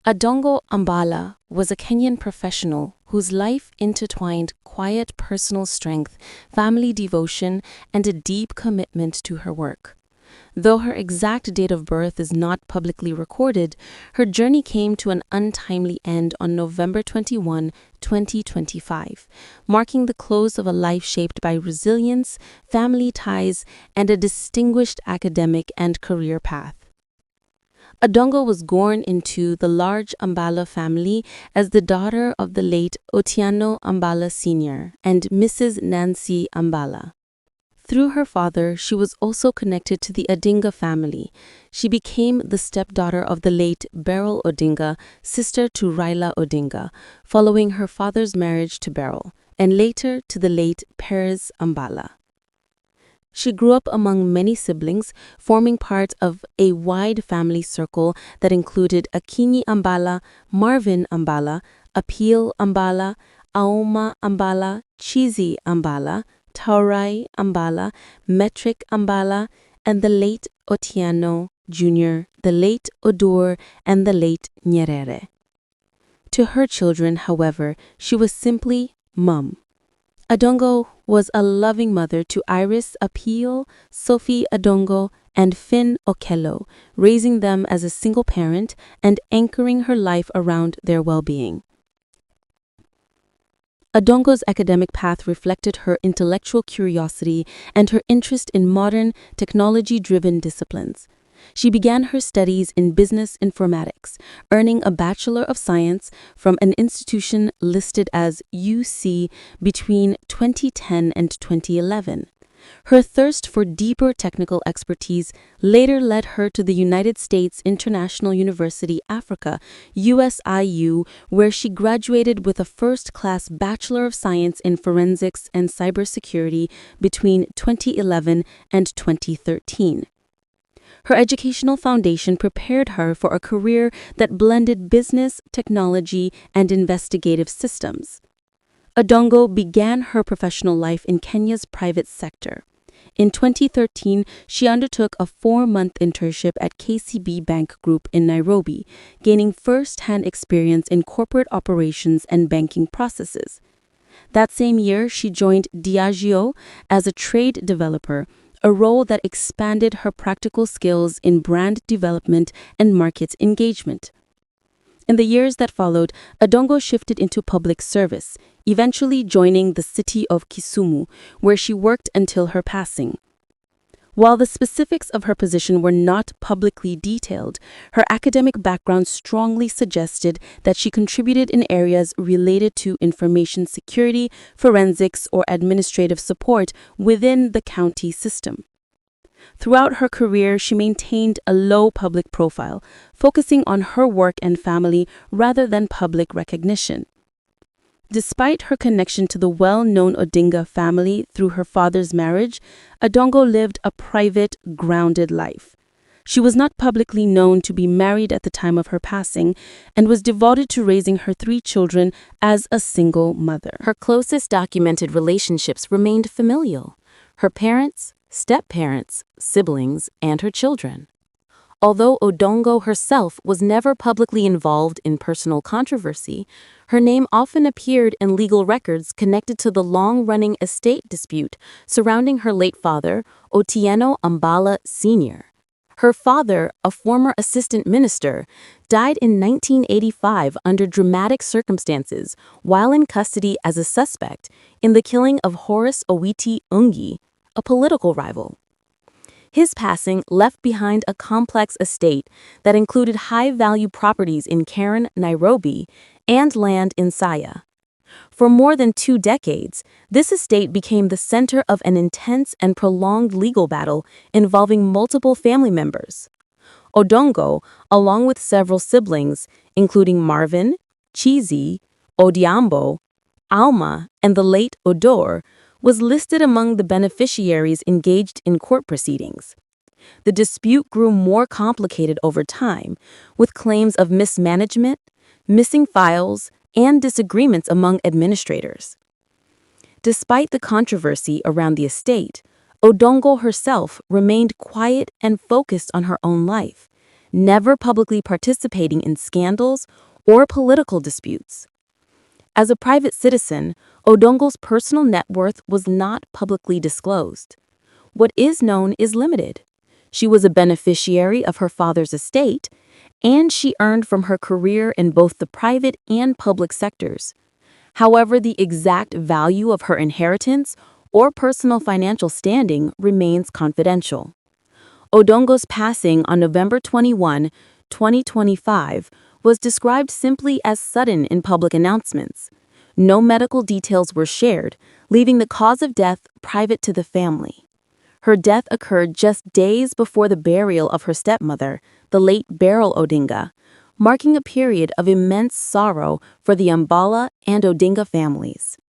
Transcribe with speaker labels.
Speaker 1: Adongo Ambala was a Kenyan professional whose life intertwined quiet personal strength, family devotion, and a deep commitment to her work. Though her exact date of birth is not publicly recorded, her journey came to an untimely end on November 21, 2025, marking the close of a life shaped by resilience, family ties, and a distinguished academic and career path. Adongo was born into the large Ambala family as the daughter of the late Otieno Ambala Sr. and Mrs. Nancy Ambala. Through her father, she was also connected to the Odinga family. She became the stepdaughter of the late Beryl Odinga, sister to Raila Odinga, following her father's marriage to Beryl, and later to the late Perez Ambala. She grew up among many siblings, forming part of a wide family circle that included Akinyi Ambala, Marvin Ambala, Appeal Ambala, Aoma Ambala, Chizi Ambala, Taurai Ambala, Metric Ambala, and the late Otieno Jr., the late Odur, and the late Nyerere. To her children, however, she was simply Mum. Adongo was a loving mother to Iris Appeal, Sophie Adongo, and Finn Okello, raising them as a single parent and anchoring her life around their well-being. Adongo's academic path reflected her intellectual curiosity and her interest in modern, technology-driven disciplines. She began her studies in business informatics, earning a Bachelor of Science from an institution listed as UC between 2010 and 2011. Her thirst for deeper technical expertise later led her to the United States International University Africa, USIU, where she graduated with a first-class Bachelor of Science in Forensics and Cybersecurity between 2011 and 2013. Her educational foundation prepared her for a career that blended business, technology, and investigative systems. Adongo began her professional life in Kenya's private sector. In 2013, she undertook a 4-month internship at KCB Bank Group in Nairobi, gaining first-hand experience in corporate operations and banking processes. That same year, she joined Diageo as a trade developer, a role that expanded her practical skills in brand development and market engagement. In the years that followed, Adongo shifted into public service, eventually joining the city of Kisumu, where she worked until her passing. While the specifics of her position were not publicly detailed, her academic background strongly suggested that she contributed in areas related to information security, forensics, or administrative support within the county system. Throughout her career, she maintained a low public profile, focusing on her work and family rather than public recognition. Despite her connection to the well-known Odinga family through her father's marriage, Adongo lived a private, grounded life. She was not publicly known to be married at the time of her passing and was devoted to raising her 3 children as a single mother. Her closest documented relationships remained familial: her parents, step-parents, siblings, and her children. Although Odongo herself was never publicly involved in personal controversy, her name often appeared in legal records connected to the long-running estate dispute surrounding her late father, Otieno Ambala Sr. Her father, a former assistant minister, died in 1985 under dramatic circumstances while in custody as a suspect in the killing of Horace Owiti Ungi, a political rival. His passing left behind a complex estate that included high-value properties in Karen, Nairobi, and land in Saya. For more than 2 decades, this estate became the center of an intense and prolonged legal battle involving multiple family members. Odongo, along with several siblings, including Marvin, Chizi, Odiambo, Alma, and the late Odor, was listed among the beneficiaries engaged in court proceedings. The dispute grew more complicated over time, with claims of mismanagement, missing files, and disagreements among administrators. Despite the controversy around the estate, Odongo herself remained quiet and focused on her own life, never publicly participating in scandals or political disputes. As a private citizen, Odongo's personal net worth was not publicly disclosed. What is known is limited. She was a beneficiary of her father's estate, and she earned from her career in both the private and public sectors. However, the exact value of her inheritance or personal financial standing remains confidential. Odongo's passing on November 21, 2025, was described simply as sudden in public announcements. No medical details were shared, leaving the cause of death private to the family. Her death occurred just days before the burial of her stepmother, the late Beryl Odinga, marking a period of immense sorrow for the Ambala and Odinga families.